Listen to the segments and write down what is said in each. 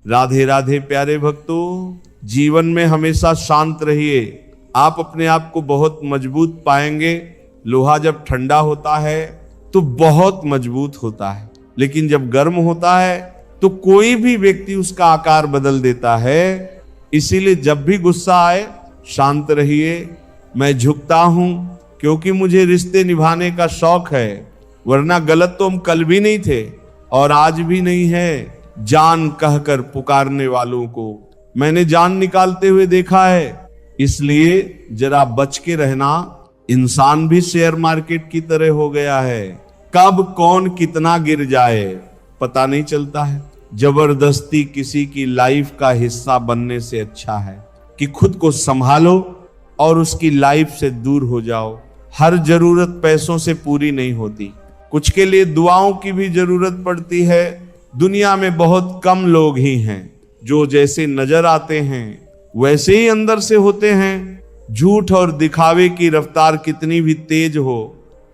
राधे राधे प्यारे भक्तों, जीवन में हमेशा शांत रहिए। आप अपने आप को बहुत मजबूत पाएंगे। लोहा जब ठंडा होता है तो बहुत मजबूत होता है, लेकिन जब गर्म होता है तो कोई भी व्यक्ति उसका आकार बदल देता है। इसीलिए जब भी गुस्सा आए शांत रहिए। मैं झुकता हूं क्योंकि मुझे रिश्ते निभाने का शौक है, वरना गलत तो हम कल भी नहीं थे और आज भी नहीं है। जान कहकर पुकारने वालों को मैंने जान निकालते हुए देखा है। इसलिए जरा बच के रहना। इंसान भी शेयर मार्केट की तरह हो गया है, कब कौन कितना गिर जाए पता नहीं चलता है। जबरदस्ती किसी की लाइफ का हिस्सा बनने से अच्छा है कि खुद को संभालो और उसकी लाइफ से दूर हो जाओ। हर जरूरत पैसों से पूरी नहीं होती, कुछ के लिए दुआओं की भी जरूरत पड़ती है। दुनिया में बहुत कम लोग ही हैं जो जैसे नजर आते हैं वैसे ही अंदर से होते हैं। झूठ और दिखावे की रफ्तार कितनी भी तेज हो,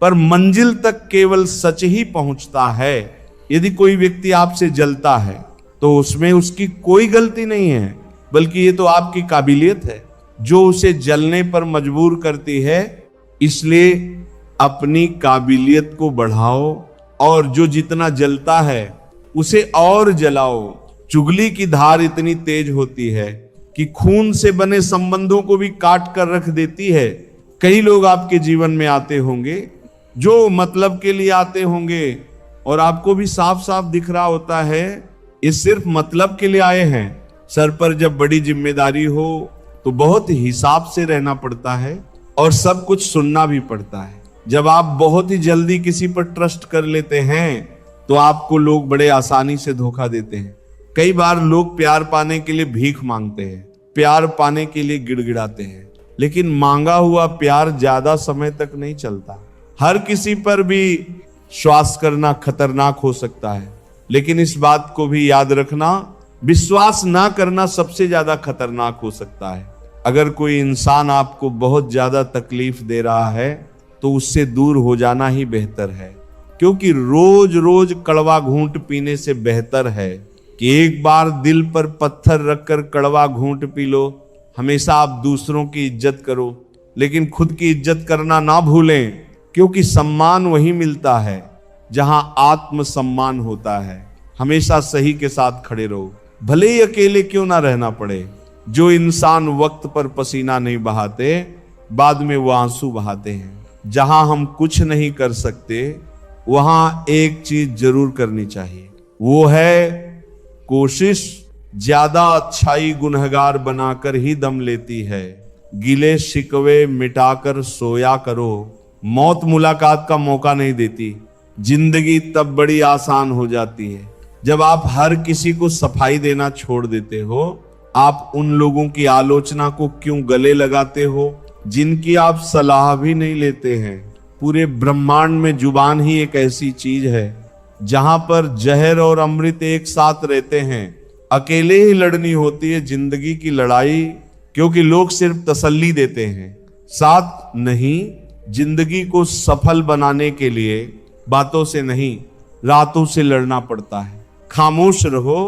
पर मंजिल तक केवल सच ही पहुंचता है। यदि कोई व्यक्ति आपसे जलता है तो उसमें उसकी कोई गलती नहीं है, बल्कि ये तो आपकी काबिलियत है जो उसे जलने पर मजबूर करती है। इसलिए अपनी काबिलियत को बढ़ाओ और जो जितना जलता है उसे और जलाओ। चुगली की धार इतनी तेज होती है कि खून से बने संबंधों को भी काट कर रख देती है। कई लोग आपके जीवन में आते होंगे जो मतलब के लिए आते होंगे और आपको भी साफ साफ दिख रहा होता है ये सिर्फ मतलब के लिए आए हैं। सर पर जब बड़ी जिम्मेदारी हो तो बहुत हिसाब से रहना पड़ता है और सब कुछ सुनना भी पड़ता है। जब आप बहुत ही जल्दी किसी पर ट्रस्ट कर लेते हैं तो आपको लोग बड़े आसानी से धोखा देते हैं। कई बार लोग प्यार पाने के लिए भीख मांगते हैं, प्यार पाने के लिए गिड़गिड़ाते हैं, लेकिन मांगा हुआ प्यार ज्यादा समय तक नहीं चलता। हर किसी पर भी श्वास करना खतरनाक हो सकता है, लेकिन इस बात को भी याद रखना, विश्वास ना करना सबसे ज्यादा खतरनाक हो सकता है। अगर कोई इंसान आपको बहुत ज्यादा तकलीफ दे रहा है तो उससे दूर हो जाना ही बेहतर है, क्योंकि रोज रोज कड़वा घूंट पीने से बेहतर है कि एक बार दिल पर पत्थर रखकर कड़वा घूंट पी लो। हमेशा आप दूसरों की इज्जत करो, लेकिन खुद की इज्जत करना ना भूलें, क्योंकि सम्मान वहीं मिलता है जहां आत्मसम्मान होता है। हमेशा सही के साथ खड़े रहो, भले ही अकेले क्यों ना रहना पड़े। जो इंसान वक्त पर पसीना नहीं बहाते, बाद में वो आंसू बहाते हैं। जहां हम कुछ नहीं कर सकते वहां एक चीज जरूर करनी चाहिए, वो है कोशिश। ज्यादा अच्छाई गुनहगार बनाकर ही दम लेती है। गिले शिकवे मिटाकर सोया करो, मौत मुलाकात का मौका नहीं देती। जिंदगी तब बड़ी आसान हो जाती है जब आप हर किसी को सफाई देना छोड़ देते हो। आप उन लोगों की आलोचना को क्यों गले लगाते हो जिनकी आप सलाह भी नहीं लेते हैं। पूरे ब्रह्मांड में जुबान ही एक ऐसी चीज है जहां पर जहर और अमृत एक साथ रहते हैं। अकेले ही लड़नी होती है जिंदगी की लड़ाई, क्योंकि लोग सिर्फ तसल्ली देते हैं, साथ नहीं। जिंदगी को सफल बनाने के लिए बातों से नहीं, रातों से लड़ना पड़ता है। खामोश रहो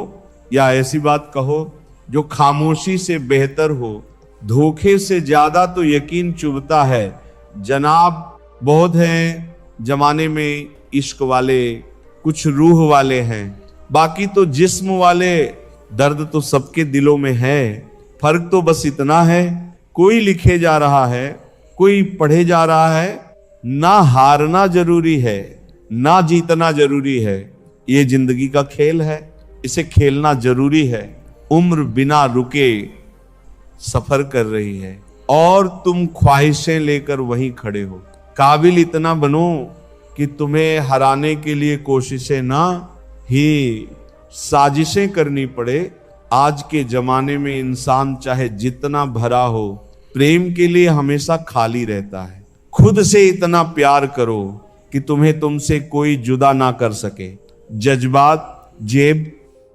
या ऐसी बात कहो जो खामोशी से बेहतर हो। धोखे से ज्यादा तो यकीन चुभता है। जनाब बहुत हैं जमाने में इश्क वाले, कुछ रूह वाले हैं, बाकी तो जिस्म वाले। दर्द तो सबके दिलों में है, फर्क तो बस इतना है कोई लिखे जा रहा है, कोई पढ़े जा रहा है। ना हारना जरूरी है, ना जीतना जरूरी है। ये जिंदगी का खेल है, इसे खेलना जरूरी है। उम्र बिना रुके सफर कर रही है और तुम ख्वाहिशें लेकर वहीं खड़े हो। काबिल इतना बनो कि तुम्हें हराने के लिए कोशिशें ना ही साजिशें करनी पड़े। आज के जमाने में इंसान चाहे जितना भरा हो, प्रेम के लिए हमेशा खाली रहता है। खुद से इतना प्यार करो कि तुम्हें तुमसे कोई जुदा ना कर सके। जज्बात, जेब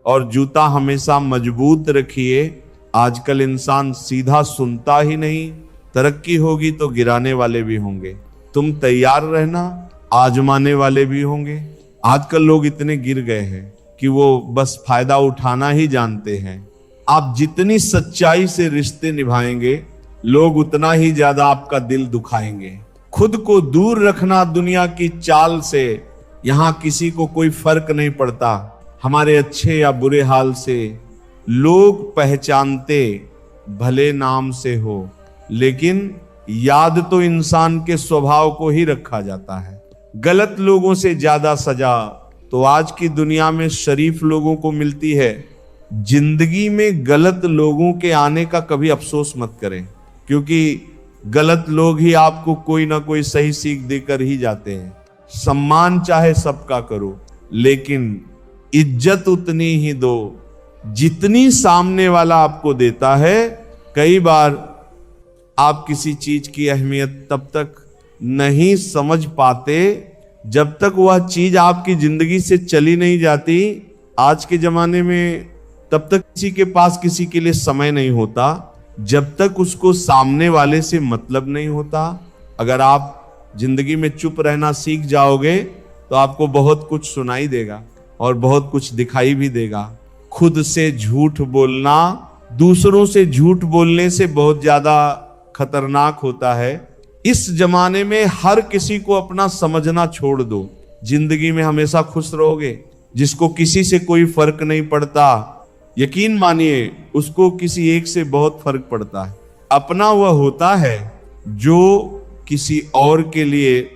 और जूता हमेशा मजबूत रखिए। आजकल इंसान सीधा सुनता ही नहीं। तरक्की होगी तो गिराने वाले भी होंगे, तुम तैयार रहना, आजमाने वाले भी होंगे। आजकल लोग इतने गिर गए हैं कि वो बस फायदा उठाना ही जानते हैं। आप जितनी सच्चाई से रिश्ते निभाएंगे, लोग उतना ही ज्यादा आपका दिल दुखाएंगे। खुद को दूर रखना दुनिया की चाल से। यहां किसी को कोई फर्क नहीं पड़ता हमारे अच्छे या बुरे हाल से। लोग पहचानते भले नाम से हो, लेकिन याद तो इंसान के स्वभाव को ही रखा जाता है। गलत लोगों से ज्यादा सजा तो आज की दुनिया में शरीफ लोगों को मिलती है। जिंदगी में गलत लोगों के आने का कभी अफसोस मत करें, क्योंकि गलत लोग ही आपको कोई ना कोई सही सीख देकर ही जाते हैं। सम्मान चाहे सबका करो, लेकिन इज्जत उतनी ही दो जितनी सामने वाला आपको देता है। कई बार आप किसी चीज की अहमियत तब तक नहीं समझ पाते जब तक वह चीज आपकी जिंदगी से चली नहीं जाती। आज के जमाने में तब तक किसी के पास किसी के लिए समय नहीं होता जब तक उसको सामने वाले से मतलब नहीं होता। अगर आप जिंदगी में चुप रहना सीख जाओगे तो आपको बहुत कुछ सुनाई देगा और बहुत कुछ दिखाई भी देगा। खुद से झूठ बोलना दूसरों से झूठ बोलने से बहुत ज्यादा खतरनाक होता है। इस जमाने में हर किसी को अपना समझना छोड़ दो। जिंदगी में हमेशा खुश रहोगे। जिसको किसी से कोई फर्क नहीं पड़ता, यकीन मानिए उसको किसी एक से बहुत फर्क पड़ता है। अपना वह होता है जो किसी और के लिए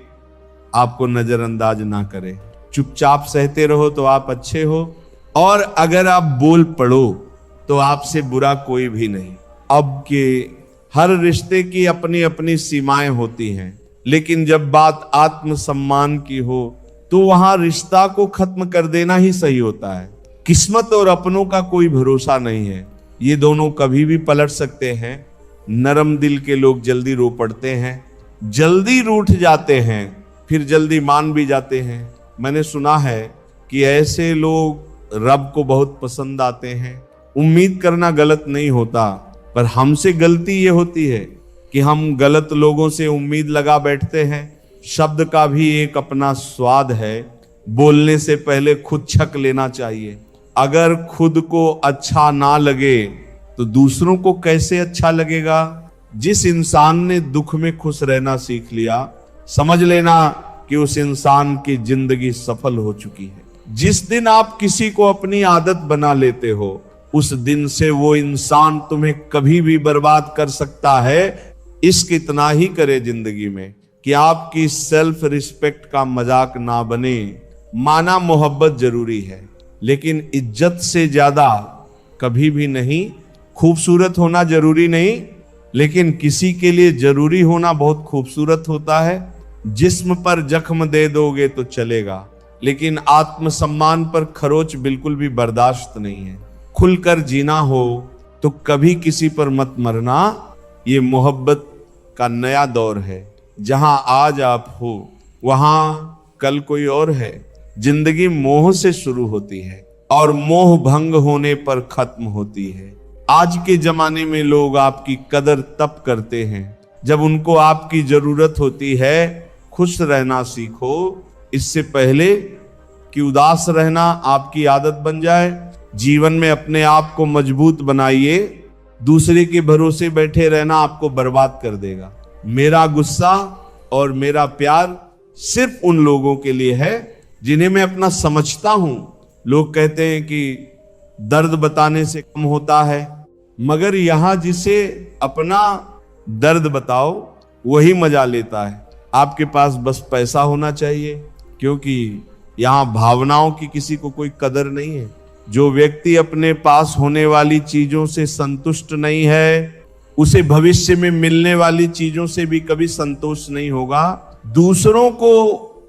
आपको नजरअंदाज ना करे। चुपचाप सहते रहो तो आप अच्छे हो, और अगर आप बोल पड़ो तो आपसे बुरा कोई भी नहीं। अब के हर रिश्ते की अपनी अपनी सीमाएं होती हैं, लेकिन जब बात आत्मसम्मान की हो तो वहां रिश्ता को खत्म कर देना ही सही होता है। किस्मत और अपनों का कोई भरोसा नहीं है, ये दोनों कभी भी पलट सकते हैं। नरम दिल के लोग जल्दी रो पड़ते हैं, जल्दी रूठ जाते हैं, फिर जल्दी मान भी जाते हैं। मैंने सुना है कि ऐसे लोग रब को बहुत पसंद आते हैं। उम्मीद करना गलत नहीं होता, पर हमसे गलती ये होती है कि हम गलत लोगों से उम्मीद लगा बैठते हैं। शब्द का भी एक अपना स्वाद है, बोलने से पहले खुद छक लेना चाहिए। अगर खुद को अच्छा ना लगे तो दूसरों को कैसे अच्छा लगेगा। जिस इंसान ने दुख में खुश रहना सीख लिया, समझ लेना कि उस इंसान की जिंदगी सफल हो चुकी है। जिस दिन आप किसी को अपनी आदत बना लेते हो, उस दिन से वो इंसान तुम्हें कभी भी बर्बाद कर सकता है। इश्क इतना ही करे जिंदगी में कि आपकी सेल्फ रिस्पेक्ट का मजाक ना बने। माना मोहब्बत जरूरी है, लेकिन इज्जत से ज्यादा कभी भी नहीं। खूबसूरत होना जरूरी नहीं, लेकिन किसी के लिए जरूरी होना बहुत खूबसूरत होता है। जिस्म पर जख्म दे दोगे तो चलेगा, लेकिन आत्मसम्मान पर खरोच बिल्कुल भी बर्दाश्त नहीं है। खुलकर जीना हो तो कभी किसी पर मत मरना। ये मोहब्बत का नया दौर है। जहां आज आप हो वहां कल कोई और है। जिंदगी मोह से शुरू होती है और मोह भंग होने पर खत्म होती है। आज के जमाने में लोग आपकी कदर तब करते हैं जब उनको आपकी जरूरत होती है। खुश रहना सीखो, इससे पहले कि उदास रहना आपकी आदत बन जाए। जीवन में अपने आप को मजबूत बनाइए। दूसरे के भरोसे बैठे रहना आपको बर्बाद कर देगा। मेरा गुस्सा और मेरा प्यार सिर्फ उन लोगों के लिए है जिन्हें मैं अपना समझता हूं। लोग कहते हैं कि दर्द बताने से कम होता है, मगर यहां जिसे अपना दर्द बताओ वही मजा लेता है। आपके पास बस पैसा होना चाहिए, क्योंकि यहां भावनाओं की किसी को कोई कदर नहीं है। जो व्यक्ति अपने पास होने वाली चीजों से संतुष्ट नहीं है, उसे भविष्य में मिलने वाली चीजों से भी कभी संतोष नहीं होगा। दूसरों को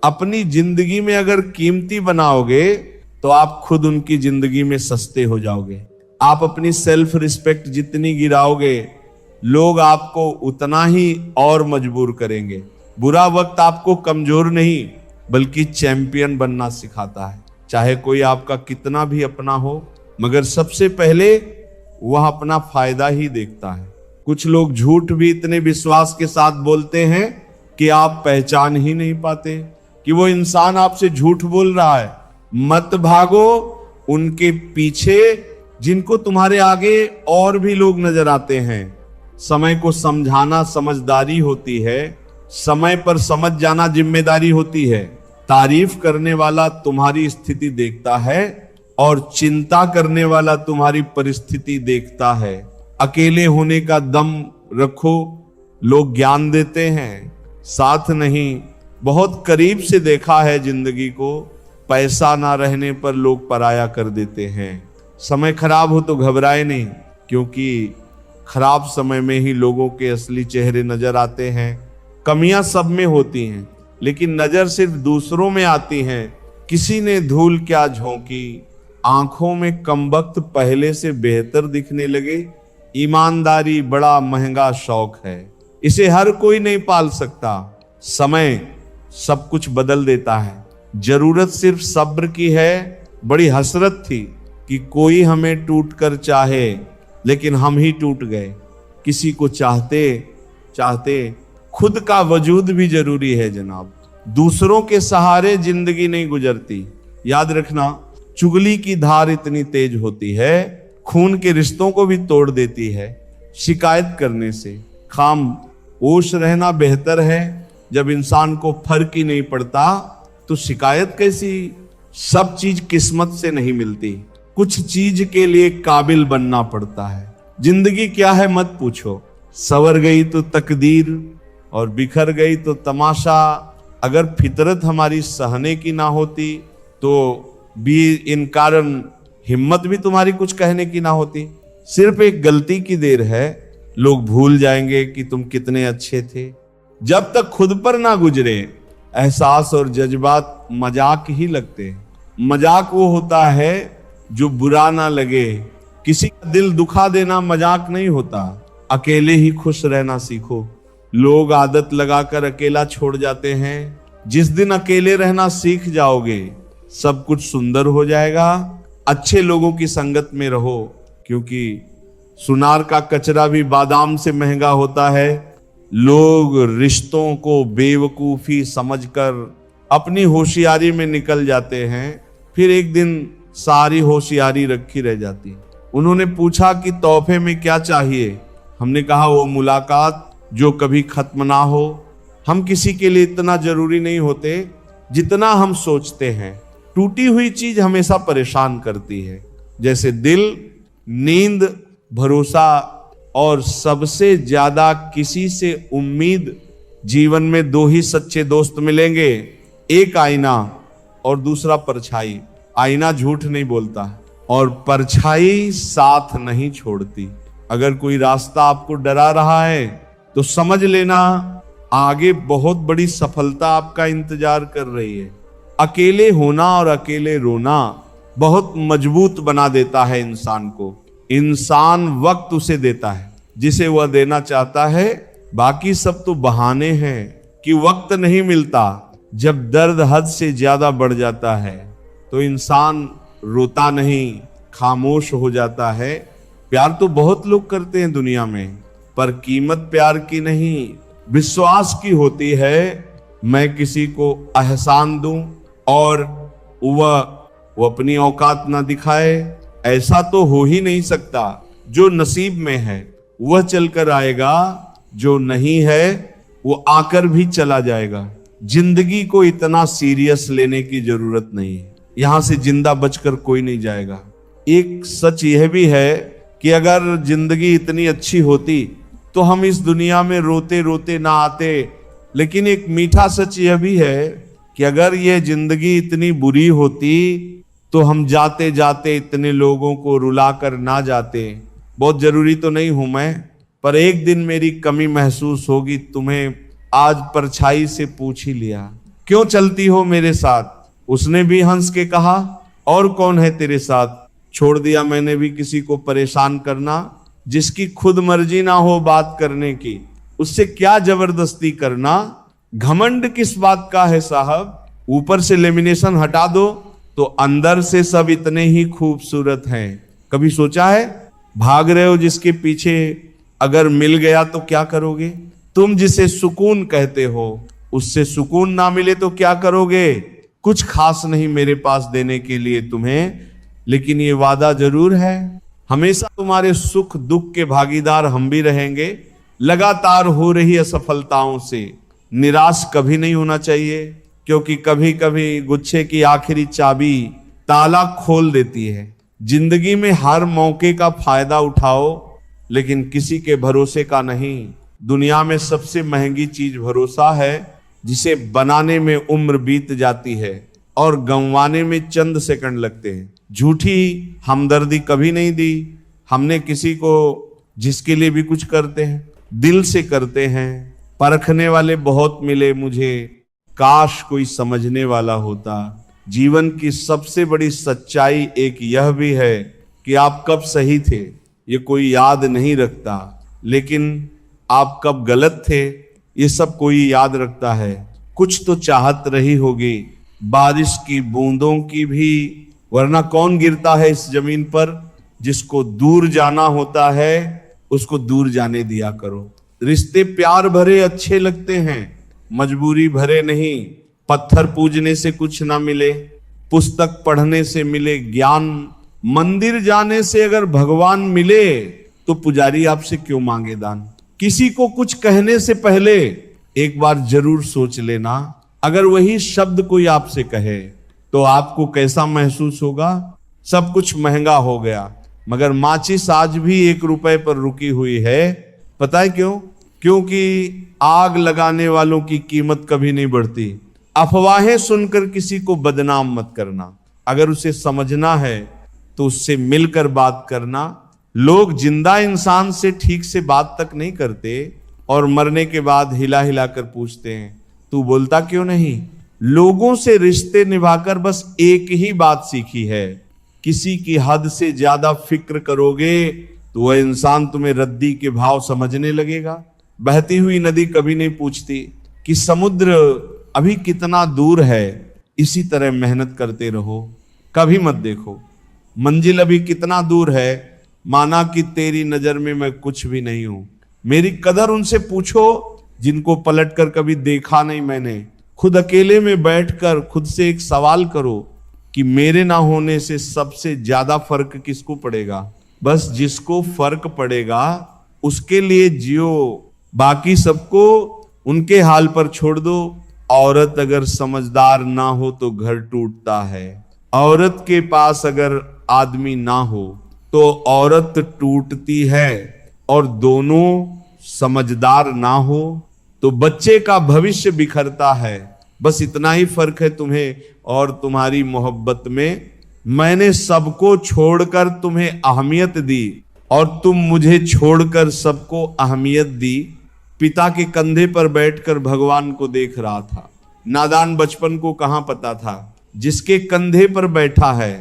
अपनी जिंदगी में अगर कीमती बनाओगे तो आप खुद उनकी जिंदगी में सस्ते हो जाओगे। आप अपनी सेल्फ रिस्पेक्ट जितनी गिराओगे, लोग आपको उतना ही और मजबूर करेंगे। बुरा वक्त आपको कमजोर नहीं बल्कि चैंपियन बनना सिखाता है। चाहे कोई आपका कितना भी अपना हो, मगर सबसे पहले वह अपना फायदा ही देखता है। कुछ लोग झूठ भी इतने विश्वास के साथ बोलते हैं कि आप पहचान ही नहीं पाते कि वो इंसान आपसे झूठ बोल रहा है। मत भागो, उनके पीछे जिनको तुम्हारे आगे और भी लोग नजर आते हैं। समय को समझाना समझदारी होती है, समय पर समझ जाना जिम्मेदारी होती है। तारीफ करने वाला तुम्हारी स्थिति देखता है और चिंता करने वाला तुम्हारी परिस्थिति देखता है। अकेले होने का दम रखो, लोग ज्ञान देते हैं, साथ नहीं। बहुत करीब से देखा है जिंदगी को, पैसा ना रहने पर लोग पराया कर देते हैं। समय खराब हो तो घबराए नहीं, क्योंकि खराब समय में ही लोगों के असली चेहरे नजर आते हैं। कमियां सब में होती हैं, लेकिन नजर सिर्फ दूसरों में आती हैं। किसी ने धूल क्या झोंकी, आंखों में कमबख्त पहले से बेहतर दिखने लगे। ईमानदारी बड़ा महंगा शौक है, इसे हर कोई नहीं पाल सकता। समय सब कुछ बदल देता है। जरूरत सिर्फ सब्र की है। बड़ी हसरत थी कि कोई हमें टूट कर चाहे, लेकिन हम ही टूट गए। किसी को चाहते चाहते खुद का वजूद भी जरूरी है जनाब। दूसरों के सहारे जिंदगी नहीं गुजरती। याद रखना, चुगली की धार इतनी तेज होती है, खून के रिश्तों को भी तोड़ देती है। शिकायत करने से खामोश रहना बेहतर है। जब इंसान को फर्क ही नहीं पड़ता तो शिकायत कैसी। सब चीज किस्मत से नहीं मिलती, कुछ चीज के लिए काबिल बनना पड़ता है। जिंदगी क्या है मत पूछो, सवर गई तो तकदीर और बिखर गई तो तमाशा। अगर फितरत हमारी सहने की ना होती तो भी इन कारण हिम्मत भी तुम्हारी कुछ कहने की ना होती। सिर्फ एक गलती की देर है, लोग भूल जाएंगे कि तुम कितने अच्छे थे। जब तक खुद पर ना गुजरे, एहसास और जज्बात मजाक ही लगते हैं। मजाक वो होता है जो बुरा ना लगे। किसी का दिल दुखा देना मजाक नहीं होता। अकेले ही खुश रहना सीखो। लोग आदत लगाकर अकेला छोड़ जाते हैं। जिस दिन अकेले रहना सीख जाओगे, सब कुछ सुंदर हो जाएगा। अच्छे लोगों की संगत में रहो, क्योंकि सुनार का कचरा भी बादाम से महंगा होता है। लोग रिश्तों को बेवकूफी समझकर अपनी होशियारी में निकल जाते हैं, फिर एक दिन सारी होशियारी रखी रह जाती है। उन्होंने पूछा कि तोहफे में क्या चाहिए। हमने कहा वो मुलाकात जो कभी खत्म ना हो। हम किसी के लिए इतना जरूरी नहीं होते जितना हम सोचते हैं। टूटी हुई चीज हमेशा परेशान करती है, जैसे दिल, नींद, भरोसा और सबसे ज्यादा किसी से उम्मीद। जीवन में दो ही सच्चे दोस्त मिलेंगे, एक आईना और दूसरा परछाई। आईना झूठ नहीं बोलता और परछाई साथ नहीं छोड़ती। अगर कोई रास्ता आपको डरा रहा है तो समझ लेना आगे बहुत बड़ी सफलता आपका इंतजार कर रही है। अकेले होना और अकेले रोना बहुत मजबूत बना देता है इंसान को। इंसान वक्त उसे देता है जिसे वह देना चाहता है। बाकी सब तो बहाने हैं कि वक्त नहीं मिलता। जब दर्द हद से ज्यादा बढ़ जाता है तो इंसान रोता नहीं, खामोश हो जाता है। प्यार तो बहुत लोग करते हैं दुनिया में, पर कीमत प्यार की नहीं, विश्वास की होती है। मैं किसी को एहसान दूं और वह अपनी औकात ना दिखाए, ऐसा तो हो ही नहीं सकता। जो नसीब में है वह चलकर आएगा, जो नहीं है वो आकर भी चला जाएगा। जिंदगी को इतना सीरियस लेने की जरूरत नहीं है। यहां से जिंदा बचकर कोई नहीं जाएगा। एक सच यह भी है कि अगर जिंदगी इतनी अच्छी होती तो हम इस दुनिया में रोते रोते ना आते। लेकिन एक मीठा सच यह भी है कि अगर यह जिंदगी इतनी बुरी होती तो हम जाते जाते इतने लोगों को रुला कर ना जाते। बहुत जरूरी तो नहीं हूं मैं, पर एक दिन मेरी कमी महसूस होगी। तुम्हें आज परछाई से पूछ ही लिया, क्यों चलती हो मेरे साथ? उसने भी हंस के कहा, और कौन है तेरे साथ? छोड़ दिया मैंने भी किसी को परेशान करना। जिसकी खुद मर्जी ना हो बात करने की, उससे क्या जबरदस्ती करना। घमंड किस बात का है साहब? ऊपर से लेमिनेशन हटा दो तो अंदर से सब इतने ही खूबसूरत हैं। कभी सोचा है भाग रहे हो जिसके पीछे, अगर मिल गया तो क्या करोगे? तुम जिसे सुकून कहते हो उससे सुकून ना मिले तो क्या करोगे? कुछ खास नहीं मेरे पास देने के लिए तुम्हें, लेकिन ये वादा जरूर है, हमेशा तुम्हारे सुख दुख के भागीदार हम भी रहेंगे। लगातार हो रही असफलताओं से निराश कभी नहीं होना चाहिए, क्योंकि कभी कभी गुच्छे की आखिरी चाबी ताला खोल देती है। जिंदगी में हर मौके का फायदा उठाओ, लेकिन किसी के भरोसे का नहीं। दुनिया में सबसे महंगी चीज भरोसा है, जिसे बनाने में उम्र बीत जाती है और गंवाने में चंद सेकंड लगते हैं। झूठी हमदर्दी कभी नहीं दी हमने किसी को, जिसके लिए भी कुछ करते हैं दिल से करते हैं। परखने वाले बहुत मिले मुझे, काश कोई समझने वाला होता। जीवन की सबसे बड़ी सच्चाई एक यह भी है कि आप कब सही थे ये कोई याद नहीं रखता, लेकिन आप कब गलत थे ये सब कोई याद रखता है। कुछ तो चाहत रही होगी बारिश की बूंदों की भी, वरना कौन गिरता है इस जमीन पर। जिसको दूर जाना होता है उसको दूर जाने दिया करो। रिश्ते प्यार भरे अच्छे लगते हैं, मजबूरी भरे नहीं। पत्थर पूजने से कुछ ना मिले, पुस्तक पढ़ने से मिले ज्ञान। मंदिर जाने से अगर भगवान मिले तो पुजारी आपसे क्यों मांगे दान। किसी को कुछ कहने से पहले एक बार जरूर सोच लेना, अगर वही शब्द कोई आपसे कहे तो आपको कैसा महसूस होगा। सब कुछ महंगा हो गया, मगर माचिस आज भी 1 रुपए पर रुकी हुई है। पता है क्यों? क्योंकि आग लगाने वालों की कीमत कभी नहीं बढ़ती। अफवाहें सुनकर किसी को बदनाम मत करना, अगर उसे समझना है तो उससे मिलकर बात करना। लोग जिंदा इंसान से ठीक से बात तक नहीं करते और मरने के बाद हिला हिला कर पूछते हैं तू बोलता क्यों नहीं। लोगों से रिश्ते निभाकर बस एक ही बात सीखी है, किसी की हद से ज्यादा फिक्र करोगे तो वह इंसान तुम्हें रद्दी के भाव समझने लगेगा। बहती हुई नदी कभी नहीं पूछती कि समुद्र अभी कितना दूर है। इसी तरह मेहनत करते रहो, कभी मत देखो मंजिल अभी कितना दूर है, माना कि तेरी नजर में मैं कुछ भी नहीं हूं। मेरी कदर उनसे पूछो जिनको पलटकर कभी देखा नहीं मैंने। खुद अकेले में बैठकर खुद से एक सवाल करो कि मेरे ना होने से सबसे ज्यादा फर्क किसको पड़ेगा। बस जिसको फर्क पड़ेगा उसके लिए जियो, बाकी सबको उनके हाल पर छोड़ दो। औरत अगर समझदार ना हो तो घर टूटता है, औरत के पास अगर आदमी ना हो तो औरत टूटती है, और दोनों समझदार ना हो तो बच्चे का भविष्य बिखरता है। बस इतना ही फर्क है तुम्हें और तुम्हारी मोहब्बत में। मैंने सबको छोड़कर तुम्हें अहमियत दी और तुम मुझे छोड़कर सबको अहमियत दी। पिता के कंधे पर बैठकर भगवान को देख रहा था। नादान बचपन को कहां पता था, जिसके कंधे पर बैठा है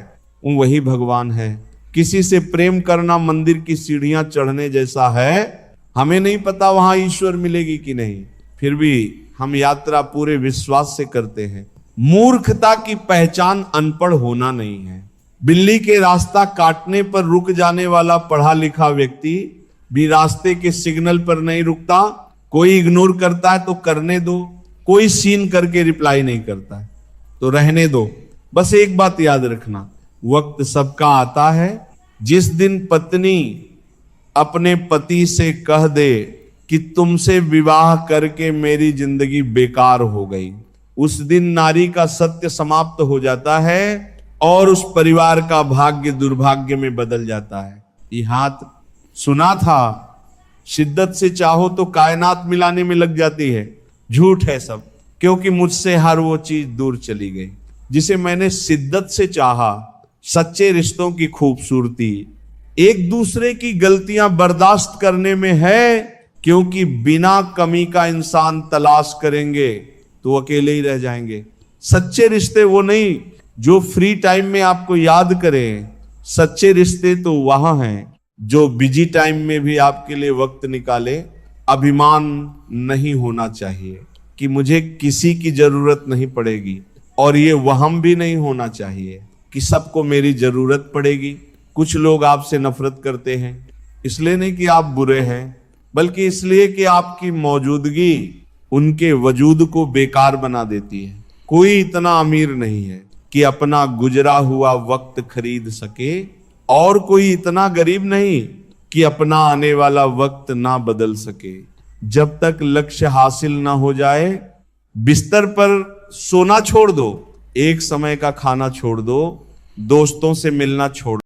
वो वही भगवान है। किसी से प्रेम करना मंदिर की सीढ़ियां चढ़ने जैसा है। हमें नहीं पता वहां ईश्वर मिलेगी कि नहीं, फिर भी हम यात्रा पूरे विश्वास से करते हैं। मूर्खता की पहचान अनपढ़ होना नहीं है। बिल्ली के रास्ता काटने पर रुक जाने वाला पढ़ा लिखा व्यक्ति भी रास्ते के सिग्नल पर नहीं रुकता। कोई इग्नोर करता है तो करने दो, कोई सीन करके रिप्लाई नहीं करता है तो रहने दो। बस एक बात याद रखना, वक्त सबका आता है। जिस दिन पत्नी अपने पति से कह दे कि तुमसे विवाह करके मेरी जिंदगी बेकार हो गई, उस दिन नारी का सत्य समाप्त हो जाता है और उस परिवार का भाग्य दुर्भाग्य में बदल जाता है। ये हाथ सुना था, शिद्दत से चाहो तो कायनात मिलाने में लग जाती है। झूठ है सब, क्योंकि मुझसे हर वो चीज दूर चली गई जिसे मैंने शिद्दत से चाहा। सच्चे रिश्तों की खूबसूरती एक दूसरे की गलतियां बर्दाश्त करने में है, क्योंकि बिना कमी का इंसान तलाश करेंगे तो अकेले ही रह जाएंगे। सच्चे रिश्ते वो नहीं जो फ्री टाइम में आपको याद करें। सच्चे रिश्ते तो वहां हैं जो बिजी टाइम में भी आपके लिए वक्त निकाले। अभिमान नहीं होना चाहिए कि मुझे किसी की जरूरत नहीं पड़ेगी, और ये वहम भी नहीं होना चाहिए कि सबको मेरी जरूरत पड़ेगी। कुछ लोग आपसे नफरत करते हैं, इसलिए नहीं कि आप बुरे हैं, बल्कि इसलिए कि आपकी मौजूदगी उनके वजूद को बेकार बना देती है। कोई इतना अमीर नहीं है कि अपना गुजरा हुआ वक्त खरीद सके, और कोई इतना गरीब नहीं कि अपना आने वाला वक्त ना बदल सके। जब तक लक्ष्य हासिल ना हो जाए, बिस्तर पर सोना छोड़ दो, एक समय का खाना छोड़ दो, दोस्तों से मिलना छोड़